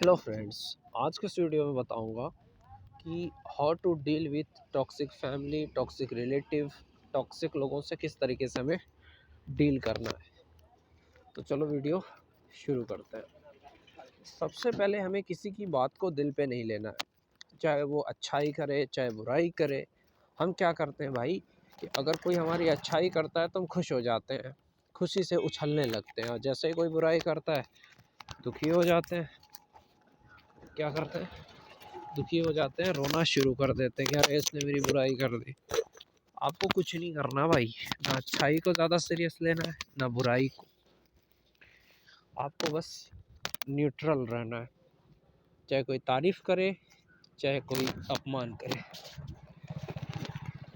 Hello friends. आज के इस वीडियो में बताऊंगा कि how to deal with toxic family, toxic relative, toxic लोगों से किस तरीके से हमें डील करना है। तो चलो वीडियो शुरू करते हैं। सबसे पहले हमें किसी की बात को दिल पे नहीं लेना है, चाहे वो अच्छाई करे चाहे बुराई करे। हम क्या करते हैं भाई कि अगर कोई हमारी अच्छाई करता है तो हम खुश हो जाते हैं, खुशी से उछलने लगते हैं, और जैसे ही कोई बुराई करता है दुखी हो जाते हैं। क्या करते हैं? दुखी हो जाते हैं, रोना शुरू कर देते हैं कि यार इसने मेरी बुराई कर दी। आपको कुछ नहीं करना भाई, ना अच्छाई को ज़्यादा सीरियस लेना है ना बुराई को। आपको बस न्यूट्रल रहना है, चाहे कोई तारीफ करे चाहे कोई अपमान करे,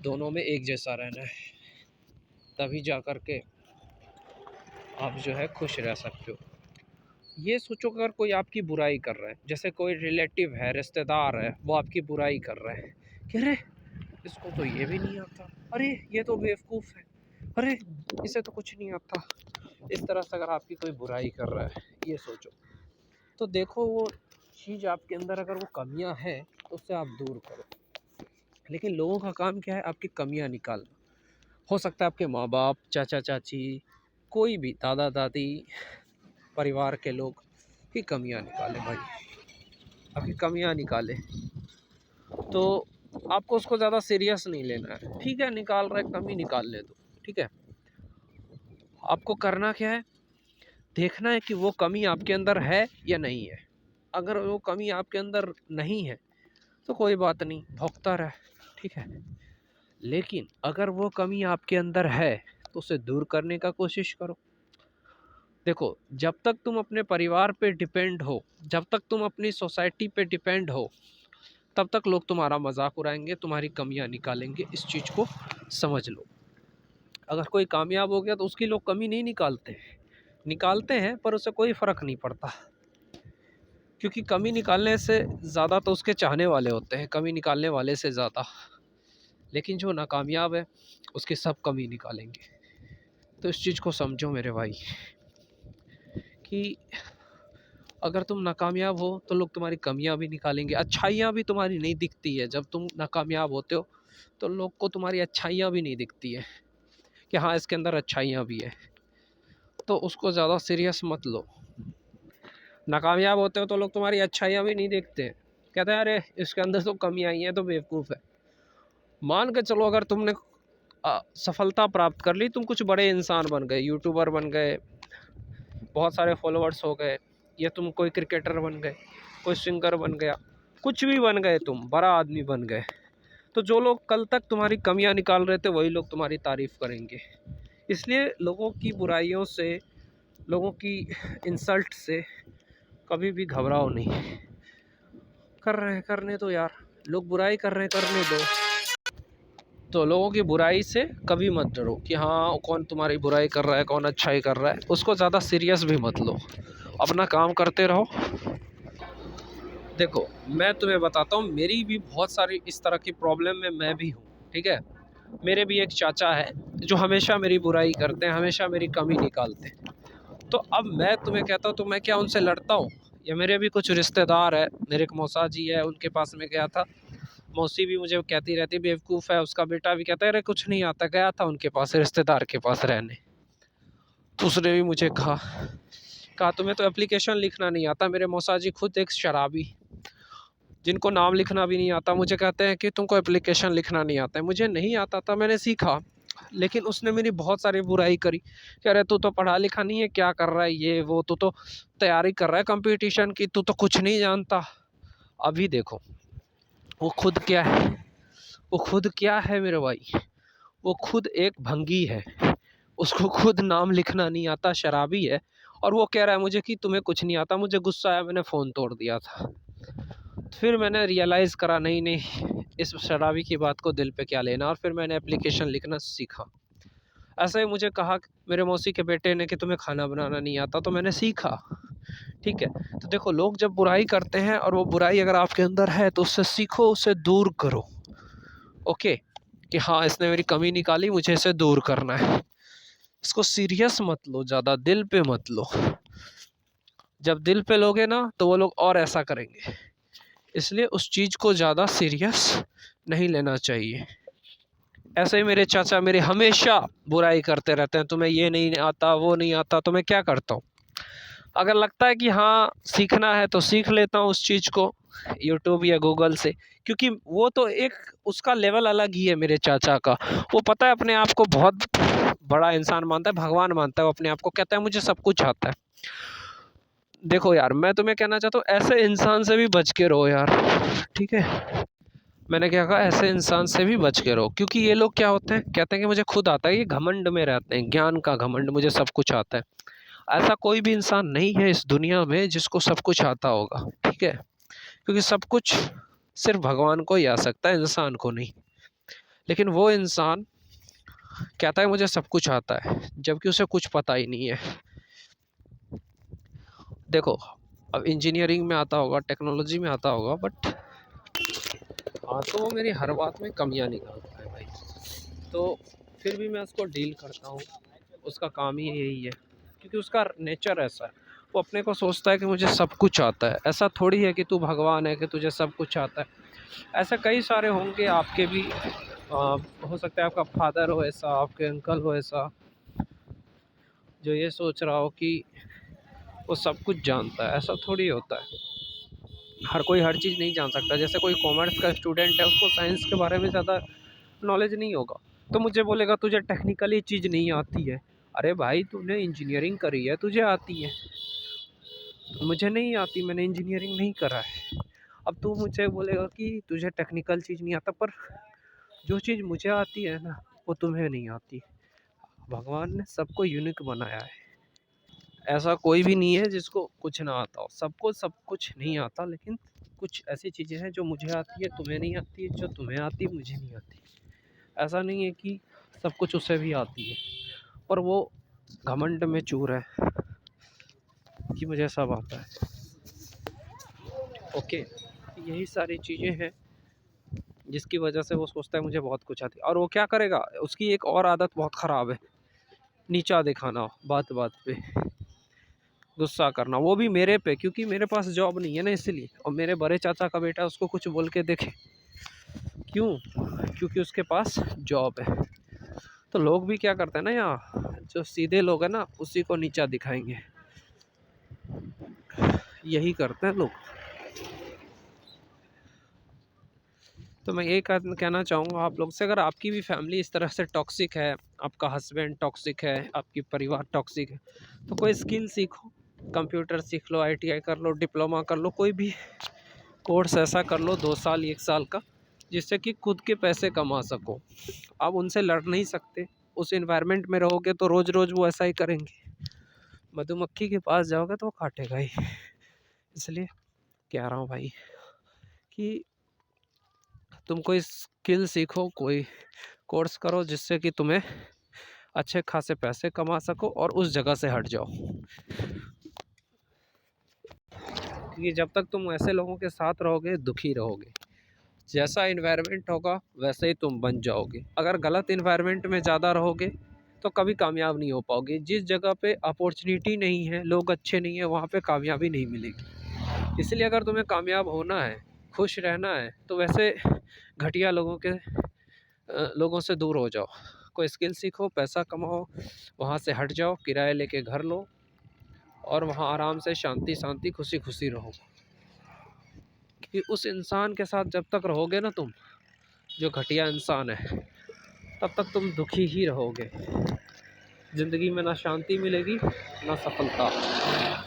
दोनों में एक जैसा रहना है। तभी जा कर के आप जो है खुश रह सकते हो। ये सोचो अगर कोई आपकी बुराई कर रहा है, जैसे कोई रिलेटिव है, रिश्तेदार है, वो आपकी बुराई कर रहा है कि अरे इसको तो ये भी नहीं आता, अरे ये तो बेवकूफ़ है, अरे इसे तो कुछ नहीं आता। इस तरह से अगर आपकी कोई बुराई कर रहा है, ये सोचो तो देखो वो चीज़ आपके अंदर अगर वो कमियां हैं तो उससे आप दूर करो। लेकिन लोगों का काम क्या है? आपकी कमियां निकालना। हो सकता है आपके माँ बाप, चाचा चाची, कोई भी दादा दादी, परिवार के लोग की कमियां निकाले भाई, आपकी कमियां निकाले तो आपको उसको ज़्यादा सीरियस नहीं लेना है। ठीक है, निकाल रहे, कमी निकाल ले दो, ठीक है। आपको करना क्या है? देखना है कि वो कमी आपके अंदर है या नहीं है। अगर वो कमी आपके अंदर नहीं है तो कोई बात नहीं, भोगता रहे, ठीक है। लेकिन अगर वो कमी आपके अंदर है तो उसे दूर करने का कोशिश करो। देखो, जब तक तुम अपने परिवार पे डिपेंड हो, जब तक तुम अपनी सोसाइटी पे डिपेंड हो, तब तक लोग तुम्हारा मजाक उड़ाएंगे, तुम्हारी कमियां निकालेंगे। इस चीज़ को समझ लो। अगर कोई कामयाब हो गया तो उसकी लोग कमी नहीं निकालते, निकालते हैं पर उससे कोई फ़र्क नहीं पड़ता, क्योंकि कमी निकालने से ज़्यादा तो उसके चाहने वाले होते हैं, कमी निकालने वाले से ज़्यादा। लेकिन जो नाकामयाब है उसकी सब कमी निकालेंगे। तो इस चीज़ को समझो मेरे भाई कि अगर तुम नाकामयाब हो तो लोग तुम्हारी कमियां भी निकालेंगे, अच्छाइयाँ भी तुम्हारी नहीं दिखती है। जब तुम नाकामयाब होते हो तो लोग को तुम्हारी अच्छाइयाँ भी नहीं दिखती है कि हाँ इसके अंदर अच्छाइयाँ भी है। तो उसको ज़्यादा सीरियस मत लो। नाकामयाब होते हो तो लोग तुम्हारी अच्छाइयाँ भी नहीं देखते हैं, कहते हैं अरे इसके अंदर तो कमी आई है तो बेवकूफ़ है। मान के चलो अगर तुमने सफलता प्राप्त कर ली, तुम कुछ बड़े इंसान बन गए, यूट्यूबर बन गए, बहुत सारे फॉलोअर्स हो गए, या तुम कोई क्रिकेटर बन गए, कोई सिंगर बन गया, कुछ भी बन गए, तुम बड़ा आदमी बन गए, तो जो लोग कल तक तुम्हारी कमियां निकाल रहे थे वही लोग तुम्हारी तारीफ़ करेंगे। इसलिए लोगों की बुराइयों से, लोगों की इंसल्ट से कभी भी घबराओ नहीं। कर रहे हैं करने दो यार, लोग बुराई कर रहे हैं करने दो। तो लोगों की बुराई से कभी मत डरो कि हाँ कौन तुम्हारी बुराई कर रहा है कौन अच्छाई कर रहा है, उसको ज़्यादा सीरियस भी मत लो, अपना काम करते रहो। देखो, मैं तुम्हें बताता हूँ, मेरी भी बहुत सारी इस तरह की प्रॉब्लम में मैं भी हूँ, ठीक है। मेरे भी एक चाचा है जो हमेशा मेरी बुराई करते हैं, हमेशा मेरी कमी निकालते हैं। तो अब मैं तुम्हें कहता हूँ तो मैं क्या उनसे लड़ता हूँ? या मेरे भी कुछ रिश्तेदार है, मेरे एक मौसा जी है, उनके पास में गया था, मौसी भी मुझे कहती रहती बेवकूफ़ है, उसका बेटा भी कहता है अरे कुछ नहीं आता। गया था उनके पास, रिश्तेदार के पास रहने, तो उसने भी मुझे कहा तुम्हें तो एप्लीकेशन लिखना नहीं आता। मेरे मौसा जी खुद एक शराबी, जिनको नाम लिखना भी नहीं आता, मुझे कहते हैं कि तुमको एप्लीकेशन लिखना नहीं आता है। मुझे नहीं आता था, मैंने सीखा, लेकिन उसने मेरी बहुत सारी बुराई करी कि अरे तू तो पढ़ा लिखा नहीं है, क्या कर रहा है ये वो, तू तो तैयारी कर रहा है कंपटीशन की, तू तो कुछ नहीं जानता। अभी देखो वो खुद क्या है, वो खुद क्या है मेरे भाई, वो खुद एक भंगी है, उसको खुद नाम लिखना नहीं आता, शराबी है, और वो कह रहा है मुझे कि तुम्हें कुछ नहीं आता। मुझे गुस्सा आया, मैंने फ़ोन तोड़ दिया था। फिर मैंने रियलाइज़ करा नहीं नहीं, इस शराबी की बात को दिल पे क्या लेना, और फिर मैंने एप्लीकेशन लिखना सीखा। ऐसा ही मुझे कहा मेरे मौसी के बेटे ने कि तुम्हें खाना बनाना नहीं आता, तो मैंने सीखा, ठीक है। तो देखो, लोग जब बुराई करते हैं और वो बुराई अगर आपके अंदर है तो उससे सीखो, उससे दूर करो, ओके। कि हाँ इसने मेरी कमी निकाली, मुझे इसे दूर करना है। इसको सीरियस मत लो, ज़्यादा दिल पे मत लो। जब दिल पे लोगे ना तो वो लोग और ऐसा करेंगे। इसलिए उस चीज़ को ज़्यादा सीरियस नहीं लेना चाहिए। ऐसे ही मेरे चाचा मेरे हमेशा बुराई करते रहते हैं, तुम्हें ये नहीं आता वो नहीं आता। तो मैं क्या करता हूँ, अगर लगता है कि हाँ सीखना है तो सीख लेता हूँ उस चीज़ को यूट्यूब या गूगल से, क्योंकि वो तो एक उसका लेवल अलग ही है मेरे चाचा का। वो पता है अपने आप को बहुत बड़ा इंसान मानता है, भगवान मानता है वो अपने आप को, कहता है मुझे सब कुछ आता है। देखो यार, मैं तुम्हें कहना चाहता हूँ ऐसे इंसान से भी बच के रहो यार, ठीक है। मैंने क्या कहा, ऐसे इंसान से भी बच के रहो, क्योंकि ये लोग क्या होते हैं, कहते हैं कि मुझे खुद आता है, ये घमंड में रहते हैं, ज्ञान का घमंड, मुझे सब कुछ आता है। ऐसा कोई भी इंसान नहीं है इस दुनिया में जिसको सब कुछ आता होगा, ठीक है। क्योंकि सब कुछ सिर्फ भगवान को ही आ सकता है, इंसान को नहीं। लेकिन वो इंसान कहता है मुझे सब कुछ आता है, जबकि उसे कुछ पता ही नहीं है। देखो, अब इंजीनियरिंग में आता होगा, टेक्नोलॉजी में आता होगा, बट हाँ तो वो मेरी हर बात में कमियां निकालता है भाई। तो फिर भी मैं उसको डील करता हूँ, उसका काम ही यही है, क्योंकि उसका नेचर ऐसा है। वो अपने को सोचता है कि मुझे सब कुछ आता है। ऐसा थोड़ी है कि तू भगवान है कि तुझे सब कुछ आता है। ऐसे कई सारे होंगे आपके भी, हो सकता है आपका फादर हो ऐसा, आपके अंकल हो ऐसा, जो ये सोच रहा हो कि वो सब कुछ जानता है। ऐसा थोड़ी होता है, हर कोई हर चीज़ नहीं जान सकता। जैसे कोई कॉमर्स का स्टूडेंट है, उसको साइंस के बारे में ज़्यादा नॉलेज नहीं होगा, तो मुझे बोलेगा तुझे टेक्निकली चीज़ नहीं आती है। अरे भाई, तूने इंजीनियरिंग करी है, तुझे आती है, मुझे नहीं आती, मैंने इंजीनियरिंग नहीं करा है। अब तू मुझे बोलेगा कि तुझे टेक्निकल चीज़ नहीं आता, पर जो चीज़ मुझे आती है ना, वो तुम्हें नहीं आती। भगवान ने सबको यूनिक बनाया है। ऐसा कोई भी नहीं है जिसको कुछ ना आता हो। सबको सब कुछ नहीं आता, लेकिन कुछ ऐसी चीज़ें हैं जो मुझे आती है, तुम्हें नहीं आती, जो तुम्हें आती है मुझे नहीं आती। ऐसा नहीं है कि सब कुछ उसे भी आती है, और वो घमंड में चूर है कि मुझे सब आता है। ओके, यही सारी चीज़ें हैं जिसकी वजह से वो सोचता है मुझे बहुत कुछ आती है। और वो क्या करेगा, उसकी एक और आदत बहुत ख़राब है, नीचा दिखाना, बात बात पे गुस्सा करना, वो भी मेरे पे, क्योंकि मेरे पास जॉब नहीं है ना इसलिए। और मेरे बड़े चाचा का बेटा, उसको कुछ बोल के देखे, क्यों? क्योंकि उसके पास जॉब है। तो लोग भी क्या करते हैं ना, यहाँ जो सीधे लोग हैं ना, उसी को नीचा दिखाएंगे, यही करते हैं लोग। तो मैं यही कहना चाहूँगा आप लोग से, अगर आपकी भी फैमिली इस तरह से टॉक्सिक है, आपका हस्बैंड टॉक्सिक है, आपकी परिवार टॉक्सिक है, तो कोई स्किल सीखो, कंप्यूटर सीख लो, ITI कर लो, डिप्लोमा कर लो, कोई भी कोर्स ऐसा कर लो 2 साल 1 साल का, जिससे कि खुद के पैसे कमा सको। आप उनसे लड़ नहीं सकते, उस एनवायरनमेंट में रहोगे तो रोज़ रोज़ वो ऐसा ही करेंगे। मधुमक्खी के पास जाओगे तो वो काटेगा ही। इसलिए कह रहा हूँ भाई कि तुम कोई स्किल सीखो, कोई कोर्स करो, जिससे कि तुम्हें अच्छे खासे पैसे कमा सको और उस जगह से हट जाओ। क्योंकि जब तक तुम ऐसे लोगों के साथ रहोगे, दुखी रहोगे। जैसा इन्वायरमेंट होगा वैसे ही तुम बन जाओगे। अगर गलत इन्वायरमेंट में ज़्यादा रहोगे तो कभी कामयाब नहीं हो पाओगे। जिस जगह पे अपॉर्चुनिटी नहीं है, लोग अच्छे नहीं है, वहाँ पे कामयाबी नहीं मिलेगी। इसलिए अगर तुम्हें कामयाब होना है, खुश रहना है, तो वैसे घटिया लोगों से दूर हो जाओ। कोई स्किल सीखो, पैसा कमाओ, वहाँ से हट जाओ, किराए लेके घर लो और वहाँ आराम से शांति शांति खुशी खुशी रहो। कि उस इंसान के साथ जब तक रहोगे ना तुम, जो घटिया इंसान है, तब तक तुम दुखी ही रहोगे। ज़िंदगी में ना शांति मिलेगी, ना सफलता।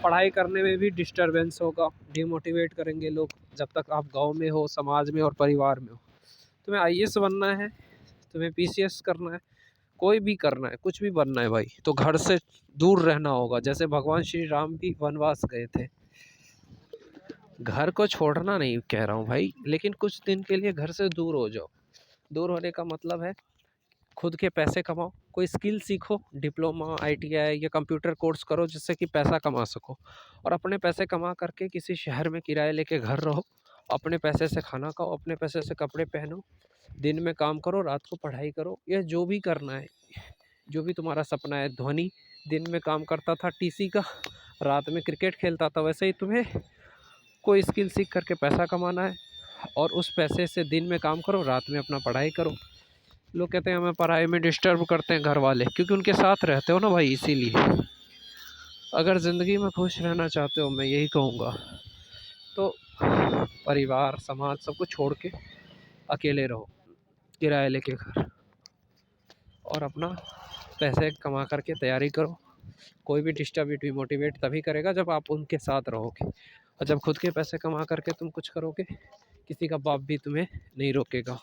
पढ़ाई करने में भी डिस्टरबेंस होगा, डिमोटिवेट करेंगे लोग, जब तक आप गांव में हो, समाज में और परिवार में हो। तुम्हें IAS बनना है, तुम्हें PCS करना है, कोई भी करना है, कुछ भी बनना है भाई, तो घर से दूर रहना होगा। जैसे भगवान श्री राम भी वनवास गए थे। घर को छोड़ना नहीं कह रहा हूँ भाई, लेकिन कुछ दिन के लिए घर से दूर हो जाओ। दूर होने का मतलब है खुद के पैसे कमाओ, कोई स्किल सीखो, डिप्लोमा, ITI या कंप्यूटर कोर्स करो, जिससे कि पैसा कमा सको। और अपने पैसे कमा करके किसी शहर में किराए लेके घर रहो, अपने पैसे से खाना खाओ, अपने पैसे से कपड़े पहनो, दिन में काम करो, रात को पढ़ाई करो, या जो भी करना है, जो भी तुम्हारा सपना है। धोनी दिन में काम करता था TC का, रात में क्रिकेट खेलता था, वैसे ही तुम्हें कोई स्किल सीख करके पैसा कमाना है और उस पैसे से दिन में काम करो, रात में अपना पढ़ाई करो। लोग कहते हैं हमें पढ़ाई में डिस्टर्ब करते हैं घर वाले, क्योंकि उनके साथ रहते हो ना भाई, इसीलिए। अगर ज़िंदगी में खुश रहना चाहते हो, मैं यही कहूँगा, तो परिवार समाज सबको छोड़ के अकेले रहो, किराए लेके घर, और अपना पैसे कमा करके तैयारी करो। कोई भी डिस्टर्ब डिमोटिवेट तभी करेगा जब आप उनके साथ रहोगे, और जब खुद के पैसे कमा करके तुम कुछ करोगे, किसी का बाप भी तुम्हें नहीं रोकेगा।